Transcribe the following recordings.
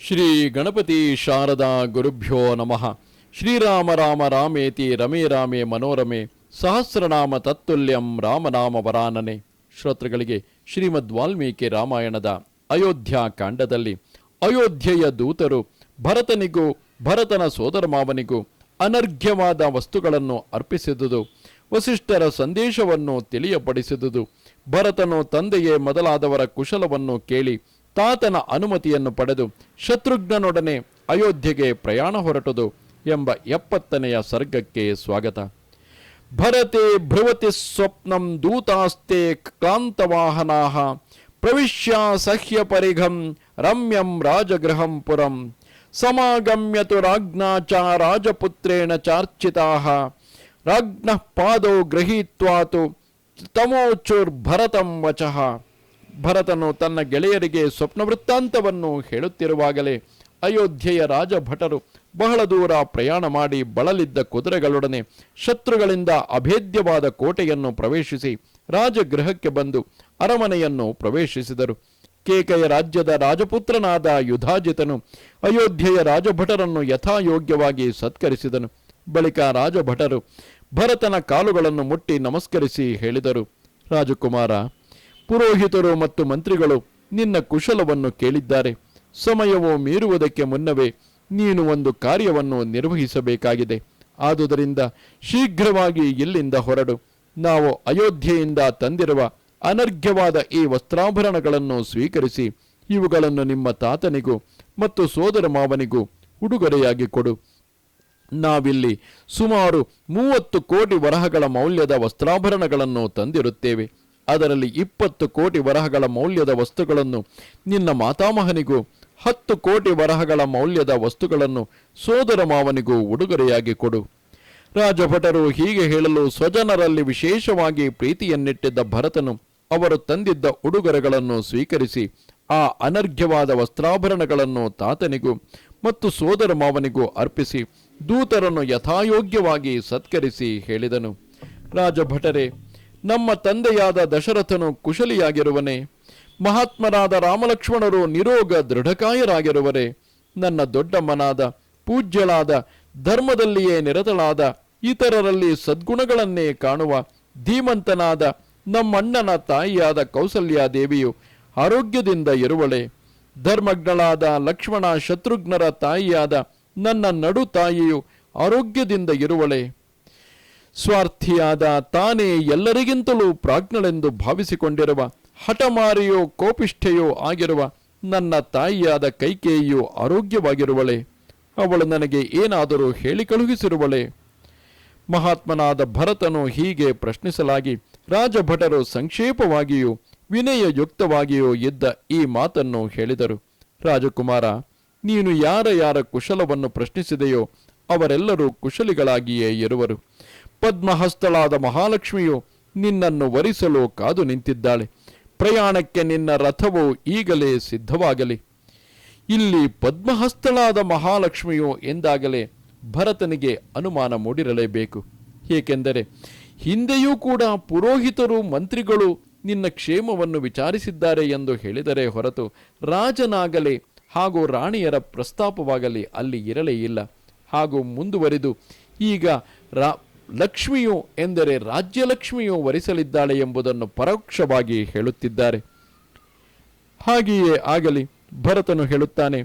ಶ್ರೀ ಗಣಪತಿ ಶಾರದಾ ಗುರುಭ್ಯೋ ನಮಃ. ಶ್ರೀರಾಮ ರಾಮ ರಾಮೇತಿ ರಮೇ ರಾಮೇ ಮನೋರಮೆ ಸಹಸ್ರನಾಮ ತತ್ತುಲ್ಯಂ ರಾಮನಾಮ ವರಾನನೆ. ಶ್ರೋತೃಗಳಿಗೆ ಶ್ರೀಮದ್ ವಾಲ್ಮೀಕಿ ರಾಮಾಯಣದ ಅಯೋಧ್ಯ ಕಾಂಡದಲ್ಲಿ ಅಯೋಧ್ಯೆಯ ದೂತರು ಭರತನಿಗೂ ಭರತನ ಸೋದರ ಮಾವನಿಗೂ ಅನರ್ಘ್ಯವಾದ ವಸ್ತುಗಳನ್ನು ಅರ್ಪಿಸಿದುದು, ವಸಿಷ್ಠರ ಸಂದೇಶವನ್ನು ತಿಳಿಯಪಡಿಸಿದುದು, ಭರತನು ತಂದೆಯೇ ಮೊದಲಾದವರ ಕುಶಲವನ್ನು ಕೇಳಿ ತಾತನ ಅನುಮತಿಯನ್ನು ಪಡೆದು ಶತ್ರುಘ್ನನೊಡನೆ ಅಯೋಧ್ಯೆಗೆ ಪ್ರಯಾಣ ಹೊರಟುದು ಎಂಬ 70ನೆಯ ಸರ್ಗಕ್ಕೆ ಸ್ವಾಗತ. ಭರತೆ ಭ್ರುವತಿ ಸ್ವಪ್ನಂ ದೂತಾಸ್ತೆ ಕ್ರಾಂತವಾಹನಾಃ ಪ್ರವಿಶ್ಯ ಸಹ್ಯ ಪರಿಘಂ ರಮ್ಯಂ ರಾಜಗೃಹಂ ಪುರಂ ಸಮಾಗಮ್ಯತು ರಾಜ್ಞಾ ಚ ರಾಜಪುತ್ರೇಣ ಚಾರ್ಚಿತಾಃ ರಾಜ್ಞಃ ಪಾದೌ ಗೃಹೀತ್ವಾತು ತಮೋಚುರ್ಭರತಂ ವಚಃ. ಭರತನು ತನ್ನ ಗೆಳೆಯರಿಗೆ ಸ್ವಪ್ನ ವೃತ್ತಾಂತವನ್ನು ಹೇಳುತ್ತಿರುವಾಗಲೇ ಅಯೋಧ್ಯೆಯ ರಾಜಭಟರು ಬಹಳ ದೂರ ಪ್ರಯಾಣ ಮಾಡಿ ಬಳಲಿದ್ದ ಕುದುರೆಗಳೊಡನೆ ಶತ್ರುಗಳಿಂದ ಅಭೇದ್ಯವಾದ ಕೋಟೆಯನ್ನು ಪ್ರವೇಶಿಸಿ ರಾಜಗೃಹಕ್ಕೆ ಬಂದು ಅರಮನೆಯನ್ನು ಪ್ರವೇಶಿಸಿದರು. ಕೇಕೆಯ ರಾಜ್ಯದ ರಾಜಪುತ್ರನಾದ ಯುಧಾಜಿತನು ಅಯೋಧ್ಯೆಯ ರಾಜಭಟರನ್ನು ಯಥಾಯೋಗ್ಯವಾಗಿ ಸತ್ಕರಿಸಿದನು. ಬಳಿಕ ರಾಜಭಟರು ಭರತನ ಕಾಲುಗಳನ್ನು ಮುಟ್ಟಿ ನಮಸ್ಕರಿಸಿ ಹೇಳಿದರು, ರಾಜಕುಮಾರ, ಪುರೋಹಿತರು ಮತ್ತು ಮಂತ್ರಿಗಳು ನಿನ್ನ ಕುಶಲವನ್ನು ಕೇಳಿದ್ದಾರೆ. ಸಮಯವು ಮೀರುವುದಕ್ಕೆ ಮುನ್ನವೇ ನೀನು ಒಂದು ಕಾರ್ಯವನ್ನು ನಿರ್ವಹಿಸಬೇಕಾಗಿದೆ. ಆದುದರಿಂದ ಶೀಘ್ರವಾಗಿ ಇಲ್ಲಿಂದ ಹೊರಡು. ನಾವು ಅಯೋಧ್ಯೆಯಿಂದ ತಂದಿರುವ ಅನರ್ಘ್ಯವಾದ ಈ ವಸ್ತ್ರಾಭರಣಗಳನ್ನು ಸ್ವೀಕರಿಸಿ ಇವುಗಳನ್ನು ನಿಮ್ಮ ತಾತನಿಗೂ ಮತ್ತು ಸೋದರ ಮಾವನಿಗೂ ಉಡುಗೊರೆಯಾಗಿ ಕೊಡು. ನಾವಿಲ್ಲಿ ಸುಮಾರು 30 ಕೋಟಿ ವರಹಗಳ ಮೌಲ್ಯದ ವಸ್ತ್ರಾಭರಣಗಳನ್ನು ತಂದಿರುತ್ತೇವೆ. ಅದರಲ್ಲಿ 20 ಕೋಟಿ ವರಹಗಳ ಮೌಲ್ಯದ ವಸ್ತುಗಳನ್ನು ನಿನ್ನ ಮಾತಾಮಹನಿಗೂ 10 ಕೋಟಿ ವರಹಗಳ ಮೌಲ್ಯದ ವಸ್ತುಗಳನ್ನು ಸೋದರ ಮಾವನಿಗೂ ಉಡುಗೊರೆಯಾಗಿ ಕೊಡು. ರಾಜಭಟರು ಹೀಗೆ ಹೇಳಲು ಸ್ವಜನರಲ್ಲಿ ವಿಶೇಷವಾಗಿ ಪ್ರೀತಿಯನ್ನಿಟ್ಟಿದ್ದ ಭರತನು ಅವರು ತಂದಿದ್ದ ಉಡುಗೊರೆಗಳನ್ನು ಸ್ವೀಕರಿಸಿ ಆ ಅನರ್ಘ್ಯವಾದ ವಸ್ತ್ರಾಭರಣಗಳನ್ನು ತಾತನಿಗೂ ಮತ್ತು ಸೋದರ ಮಾವನಿಗೂ ಅರ್ಪಿಸಿ ದೂತರನ್ನು ಯಥಾಯೋಗ್ಯವಾಗಿ ಸತ್ಕರಿಸಿ ಹೇಳಿದನು, ರಾಜಭಟರೇ, ನಮ್ಮ ತಂದೆಯಾದ ದಶರಥನು ಕುಶಲಿಯಾಗಿರುವನೇ? ಮಹಾತ್ಮರಾದ ರಾಮಲಕ್ಷ್ಮಣರು ನಿರೋಗ ದೃಢಕಾಯರಾಗಿರುವರೇ? ನನ್ನ ದೊಡ್ಡಮ್ಮನಾದ ಪೂಜ್ಯಳಾದ ಧರ್ಮದಲ್ಲಿಯೇ ನಿರತಳಾದ ಇತರರಲ್ಲಿ ಸದ್ಗುಣಗಳನ್ನೇ ಕಾಣುವ ಧೀಮಂತನಾದ ನಮ್ಮಣ್ಣನ ತಾಯಿಯಾದ ಕೌಸಲ್ಯಾದೇವಿಯು ಆರೋಗ್ಯದಿಂದ ಇರುವಳೆ? ಧರ್ಮಜ್ಞಳಾದ ಲಕ್ಷ್ಮಣ ಶತ್ರುಘ್ನರ ತಾಯಿಯಾದ ನನ್ನ ನಡು ತಾಯಿಯು ಆರೋಗ್ಯದಿಂದ ಇರುವಳೆ? ಸ್ವಾರ್ಥಿಯಾದ ತಾನೇ ಎಲ್ಲರಿಗಿಂತಲೂ ಪ್ರಾಜ್ಞಳೆಂದು ಭಾವಿಸಿಕೊಂಡಿರುವ ಹಠಮಾರಿಯೋ ಕೋಪಿಷ್ಠೆಯೋ ಆಗಿರುವ ನನ್ನ ತಾಯಿಯಾದ ಕೈಕೇಯಿಯು ಆರೋಗ್ಯವಾಗಿರುವಳೆ? ಅವಳು ನನಗೆ ಏನಾದರೂ ಹೇಳಿ ಕಳುಹಿಸಿರುವಳೆ? ಮಹಾತ್ಮನಾದ ಭರತನು ಹೀಗೆ ಪ್ರಶ್ನಿಸಲಾಗಿ ರಾಜಭಟರು ಸಂಕ್ಷೇಪವಾಗಿಯೂ ವಿನಯಯುಕ್ತವಾಗಿಯೂ ಇದ್ದ ಈ ಮಾತನ್ನು ಹೇಳಿದರು, ರಾಜಕುಮಾರ, ನೀನು ಯಾರ ಕುಶಲವನ್ನು ಪ್ರಶ್ನಿಸಿದೆಯೋ ಅವರೆಲ್ಲರೂ ಕುಶಲಿಗಳಾಗಿಯೇ ಇರುವರು. ಪದ್ಮಹಸ್ತಳಾದ ಮಹಾಲಕ್ಷ್ಮಿಯು ನಿನ್ನನ್ನು ವರಿಸಲು ಕಾದು ನಿಂತಿದ್ದಾಳೆ. ಪ್ರಯಾಣಕ್ಕೆ ನಿನ್ನ ರಥವು ಈಗಲೇ ಸಿದ್ಧವಾಗಲಿ. ಇಲ್ಲಿ ಪದ್ಮಹಸ್ತಳಾದ ಮಹಾಲಕ್ಷ್ಮಿಯು ಎಂದಾಗಲೇ ಭರತನಿಗೆ ಅನುಮಾನ ಮೂಡಿರಲೇಬೇಕು. ಏಕೆಂದರೆ ಹಿಂದೆಯೂ ಕೂಡ ಪುರೋಹಿತರು ಮಂತ್ರಿಗಳು ನಿನ್ನ ಕ್ಷೇಮವನ್ನು ವಿಚಾರಿಸಿದ್ದಾರೆ ಎಂದು ಹೇಳಿದರೆ ಹೊರತು ರಾಜನಾಗಲಿ ಹಾಗೂ ರಾಣಿಯರ ಪ್ರಸ್ತಾಪವಾಗಲಿ ಅಲ್ಲಿ ಇರಲೇ ಇಲ್ಲ. ಹಾಗೂ ಮುಂದುವರಿದು ಈಗ ಲಕ್ಷ್ಮಿಯು ಎಂದರೆ ರಾಜ್ಯಲಕ್ಷ್ಮಿಯು ವರಿಸಲಿದ್ದಾಳೆ ಎಂಬುದನ್ನು ಪರೋಕ್ಷವಾಗಿ ಹೇಳುತ್ತಿದ್ದಾರೆ. ಹಾಗೆಯೇ ಆಗಲಿ. ಭರತನು ಹೇಳುತ್ತಾನೆ,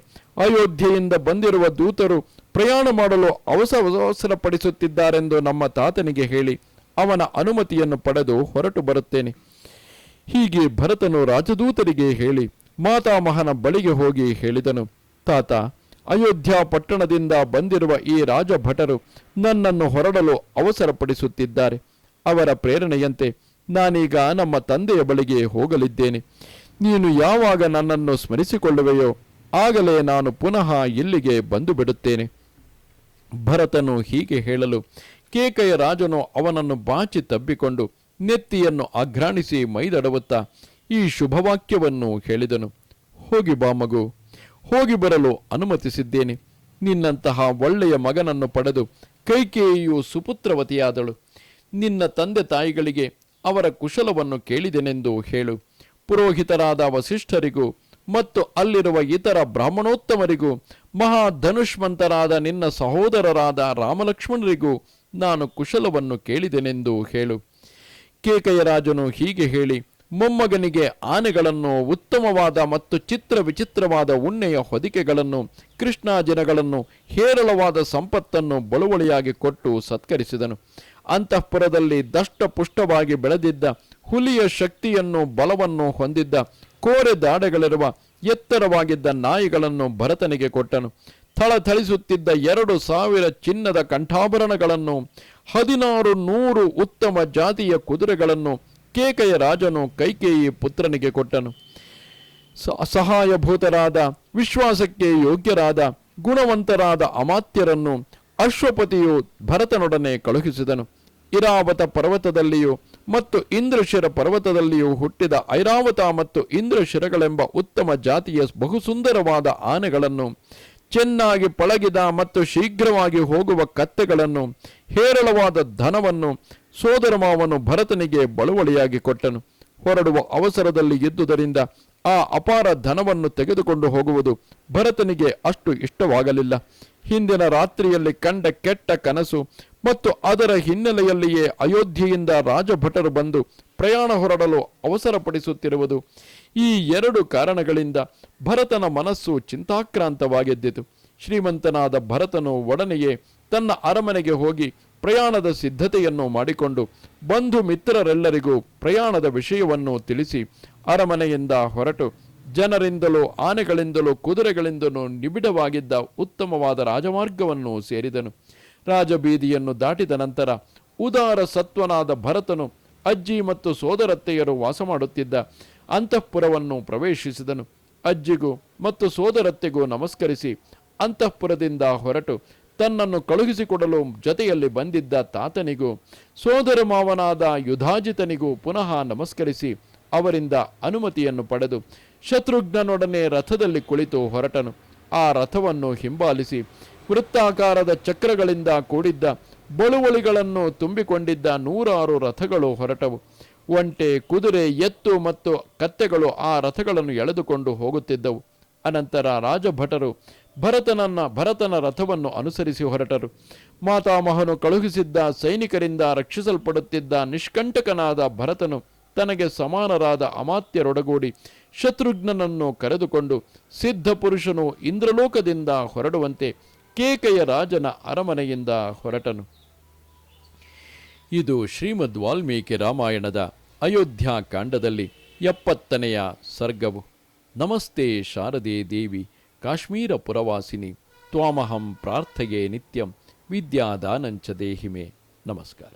ಅಯೋಧ್ಯೆಯಿಂದ ಬಂದಿರುವ ದೂತರು ಪ್ರಯಾಣ ಮಾಡಲು ಅವಸರಪಡಿಸುತ್ತಿದ್ದಾರೆಂದು ನಮ್ಮ ತಾತನಿಗೆ ಹೇಳಿ ಅವನ ಅನುಮತಿಯನ್ನು ಪಡೆದು ಹೊರಟು ಬರುತ್ತೇನೆ. ಹೀಗೆ ಭರತನು ರಾಜದೂತರಿಗೆ ಹೇಳಿ ಮಾತಾಮಹನ ಬಳಿಗೆ ಹೋಗಿ ಹೇಳಿದನು, ತಾತ, ಅಯೋಧ್ಯ ಪಟ್ಟಣದಿಂದ ಬಂದಿರುವ ಈ ರಾಜಭಟರು ನನ್ನನ್ನು ಹೊರಡಲು ಅವಸರಪಡಿಸುತ್ತಿದ್ದಾರೆ. ಅವರ ಪ್ರೇರಣೆಯಂತೆ ನಾನೀಗ ನಮ್ಮ ತಂದೆಯ ಬಳಿಗೆ ಹೋಗಲಿದ್ದೇನೆ. ನೀನು ಯಾವಾಗ ನನ್ನನ್ನು ಸ್ಮರಿಸಿಕೊಳ್ಳುವೆಯೋ ಆಗಲೇ ನಾನು ಪುನಃ ಇಲ್ಲಿಗೆ ಬಂದು ಬಿಡುತ್ತೇನೆ. ಭರತನು ಹೀಗೆ ಹೇಳಲು ಕೇಕೆಯ ರಾಜನು ಅವನನ್ನು ಬಾಚಿ ತಬ್ಬಿಕೊಂಡು ನೆತ್ತಿಯನ್ನು ಅಘ್ರಾಣಿಸಿ ಮೈದಡವುತ್ತಾ ಈ ಶುಭವಾಕ್ಯವನ್ನು ಹೇಳಿದನು, ಹೋಗಿ ಬಾ ಮಗು, ಹೋಗಿ ಬರಲು ಅನುಮತಿಸಿದ್ದೇನೆ. ನಿನ್ನಂತಹ ಒಳ್ಳೆಯ ಮಗನನ್ನು ಪಡೆದು ಕೈಕೇಯಿಯು ಸುಪುತ್ರವತಿಯಾದಳು. ನಿನ್ನ ತಂದೆ ತಾಯಿಗಳಿಗೆ ಅವರ ಕುಶಲವನ್ನು ಕೇಳಿದೆನೆಂದು ಹೇಳು. ಪುರೋಹಿತರಾದ ವಸಿಷ್ಠರಿಗೂ ಮತ್ತು ಅಲ್ಲಿರುವ ಇತರ ಬ್ರಾಹ್ಮಣೋತ್ತಮರಿಗೂ ಮಹಾಧನುಷ್ಮಂತರಾದ ನಿನ್ನ ಸಹೋದರರಾದ ರಾಮಲಕ್ಷ್ಮಣರಿಗೂ ನಾನು ಕುಶಲವನ್ನು ಕೇಳಿದೆನೆಂದು ಹೇಳು. ಕೇಕಯ ರಾಜನು ಹೀಗೆ ಹೇಳಿ ಮೊಮ್ಮಗನಿಗೆ ಆನೆಗಳನ್ನು, ಉತ್ತಮವಾದ ಮತ್ತು ಚಿತ್ರ ವಿಚಿತ್ರವಾದ ಉಣ್ಣೆಯ ಹೊದಿಕೆಗಳನ್ನು, ಕೃಷ್ಣಾಜಿನಗಳನ್ನು, ಹೇರಳವಾದ ಸಂಪತ್ತನ್ನು ಬಳುವಳಿಯಾಗಿ ಕೊಟ್ಟು ಸತ್ಕರಿಸಿದನು. ಅಂತಃಪುರದಲ್ಲಿ ದಷ್ಟಪುಷ್ಟವಾಗಿ ಬೆಳೆದಿದ್ದ, ಹುಲಿಯ ಶಕ್ತಿಯನ್ನು ಬಲವನ್ನು ಹೊಂದಿದ್ದ, ಕೋರೆ ದಾಡೆಗಳಿರುವ ಎತ್ತರವಾಗಿದ್ದ ನಾಯಿಗಳನ್ನು ಭರತನಿಗೆ ಕೊಟ್ಟನು. ಥಳಥಳಿಸುತ್ತಿದ್ದ 2,000 ಚಿನ್ನದ ಕಂಠಾಭರಣಗಳನ್ನು, 1,600 ಉತ್ತಮ ಜಾತಿಯ ಕುದುರೆಗಳನ್ನು ಕೇಕೆಯ ರಾಜನು ಕೈಕೇಯಿ ಪುತ್ರನಿಗೆ ಕೊಟ್ಟನು. ಸಹಾಯಭೂತರಾದ, ವಿಶ್ವಾಸಕ್ಕೆ ಯೋಗ್ಯರಾದ, ಗುಣವಂತರಾದ ಅಮಾತ್ಯರನ್ನು ಅಶ್ವಪತಿಯು ಭರತನೊಡನೆ ಕಳುಹಿಸಿದನು. ಇರಾವತ ಪರ್ವತದಲ್ಲಿಯೂ ಮತ್ತು ಇಂದ್ರಶಿರ ಪರ್ವತದಲ್ಲಿಯೂ ಹುಟ್ಟಿದ ಐರಾವತ ಮತ್ತು ಇಂದ್ರಶಿರಗಳೆಂಬ ಉತ್ತಮ ಜಾತಿಯ ಬಹುಸುಂದರವಾದ ಆನೆಗಳನ್ನು, ಚೆನ್ನಾಗಿ ಪಳಗಿದ ಮತ್ತು ಶೀಘ್ರವಾಗಿ ಹೋಗುವ ಕತ್ತೆಗಳನ್ನು, ಹೇರಳವಾದ ಧನವನ್ನು ಸೋದರಮಾವನು ಭರತನಿಗೆ ಬಳುವಳಿಯಾಗಿ ಕೊಟ್ಟನು. ಹೊರಡುವ ಅವಸರದಲ್ಲಿ ಇದ್ದುದರಿಂದ ಆ ಅಪಾರ ಧನವನ್ನು ತೆಗೆದುಕೊಂಡು ಹೋಗುವುದು ಭರತನಿಗೆ ಅಷ್ಟು ಇಷ್ಟವಾಗಲಿಲ್ಲ. ಹಿಂದಿನ ರಾತ್ರಿಯಲ್ಲಿ ಕಂಡ ಕೆಟ್ಟ ಕನಸು ಮತ್ತು ಅದರ ಹಿನ್ನೆಲೆಯಲ್ಲಿಯೇ ಅಯೋಧ್ಯೆಯಿಂದ ರಾಜಭಟರು ಬಂದು ಪ್ರಯಾಣ ಹೊರಡಲು ಅವಸರಪಡಿಸುತ್ತಿರುವುದು, ಈ 2 ಕಾರಣಗಳಿಂದ ಭರತನ ಮನಸ್ಸು ಚಿಂತಾಕ್ರಾಂತವಾಗಿದ್ದಿತು. ಶ್ರೀಮಂತನಾದ ಭರತನು ಒಡನೆಯೇ ತನ್ನ ಅರಮನೆಗೆ ಹೋಗಿ ಪ್ರಯಾಣದ ಸಿದ್ಧತೆಯನ್ನು ಮಾಡಿಕೊಂಡು ಬಂಧು ಮಿತ್ರರೆಲ್ಲರಿಗೂ ಪ್ರಯಾಣದ ವಿಷಯವನ್ನು ತಿಳಿಸಿ ಅರಮನೆಯಿಂದ ಹೊರಟು ಜನರಿಂದಲೂ ಆನೆಗಳಿಂದಲೂ ಕುದುರೆಗಳಿಂದಲೂ ನಿಬಿಡವಾಗಿದ್ದ ಉತ್ತಮವಾದ ರಾಜಮಾರ್ಗವನ್ನು ಸೇರಿದನು. ರಾಜಬೀದಿಯನ್ನು ದಾಟಿದ ನಂತರ ಉದಾರ ಸತ್ವನಾದ ಭರತನು ಅಜ್ಜಿ ಮತ್ತು ಸೋದರತ್ತೆಯರು ವಾಸ ಮಾಡುತ್ತಿದ್ದ ಅಂತಃಪುರವನ್ನು ಪ್ರವೇಶಿಸಿದನು. ಅಜ್ಜಿಗೂ ಮತ್ತು ಸೋದರತ್ತೆಗೂ ನಮಸ್ಕರಿಸಿ ಅಂತಃಪುರದಿಂದ ಹೊರಟು ತನ್ನನ್ನು ಕಳುಹಿಸಿಕೊಡಲು ಜೊತೆಯಲ್ಲಿ ಬಂದಿದ್ದ ತಾತನಿಗೂ ಸೋದರ ಮಾವನಾದ ಯುಧಾಜಿತನಿಗೂ ಪುನಃ ನಮಸ್ಕರಿಸಿ ಅವರಿಂದ ಅನುಮತಿಯನ್ನು ಪಡೆದು ಶತ್ರುಘ್ನನೊಡನೆ ರಥದಲ್ಲಿ ಕುಳಿತು ಹೊರಟನು. ಆ ರಥವನ್ನು ಹಿಂಬಾಲಿಸಿ ವೃತ್ತಾಕಾರದ ಚಕ್ರಗಳಿಂದ ಕೂಡಿದ್ದ ಬಳುವಳಿಗಳನ್ನು ತುಂಬಿಕೊಂಡಿದ್ದ 100 ರಥಗಳು ಹೊರಟವು. ಒಂಟೆ, ಕುದುರೆ, ಎತ್ತು ಮತ್ತು ಕತ್ತೆಗಳು ಆ ರಥಗಳನ್ನು ಎಳೆದುಕೊಂಡು ಹೋಗುತ್ತಿದ್ದವು. ಅನಂತರ ರಾಜಭಟರು ಭರತನ ರಥವನ್ನು ಅನುಸರಿಸಿ ಹೊರಟರು. ಮಾತಾಮಹನು ಕಳುಹಿಸಿದ್ದ ಸೈನಿಕರಿಂದ ರಕ್ಷಿಸಲ್ಪಡುತ್ತಿದ್ದ ನಿಷ್ಕಂಟಕನಾದ ಭರತನು ತನಗೆ ಸಮಾನರಾದ ಅಮಾತ್ಯರೊಡಗೂಡಿ ಶತ್ರುಘ್ನನನ್ನು ಕರೆದುಕೊಂಡು ಸಿದ್ಧ ಪುರುಷನು ಇಂದ್ರಲೋಕದಿಂದ ಹೊರಡುವಂತೆ ಕೇಕೆಯ ರಾಜನ ಅರಮನೆಯಿಂದ ಹೊರಟನು. ಇದು ಶ್ರೀಮದ್ ವಾಲ್ಮೀಕಿ ರಾಮಾಯಣದ ಅಯೋಧ್ಯ ಕಾಂಡದಲ್ಲಿ 70ನೆಯ ಸರ್ಗವು. ನಮಸ್ತೆ ಶಾರದೆ ದೇವಿ ಕಾಶ್ಮೀರ ಪುರವಾಸಿನಿ ತ್ವಾಮಹಂ ಪ್ರಾರ್ಥಯೇ ನಿತ್ಯಂ ವಿದ್ಯಾದಾನಂಚ ದೇಹಿಮೆ. ನಮಸ್ಕಾರ.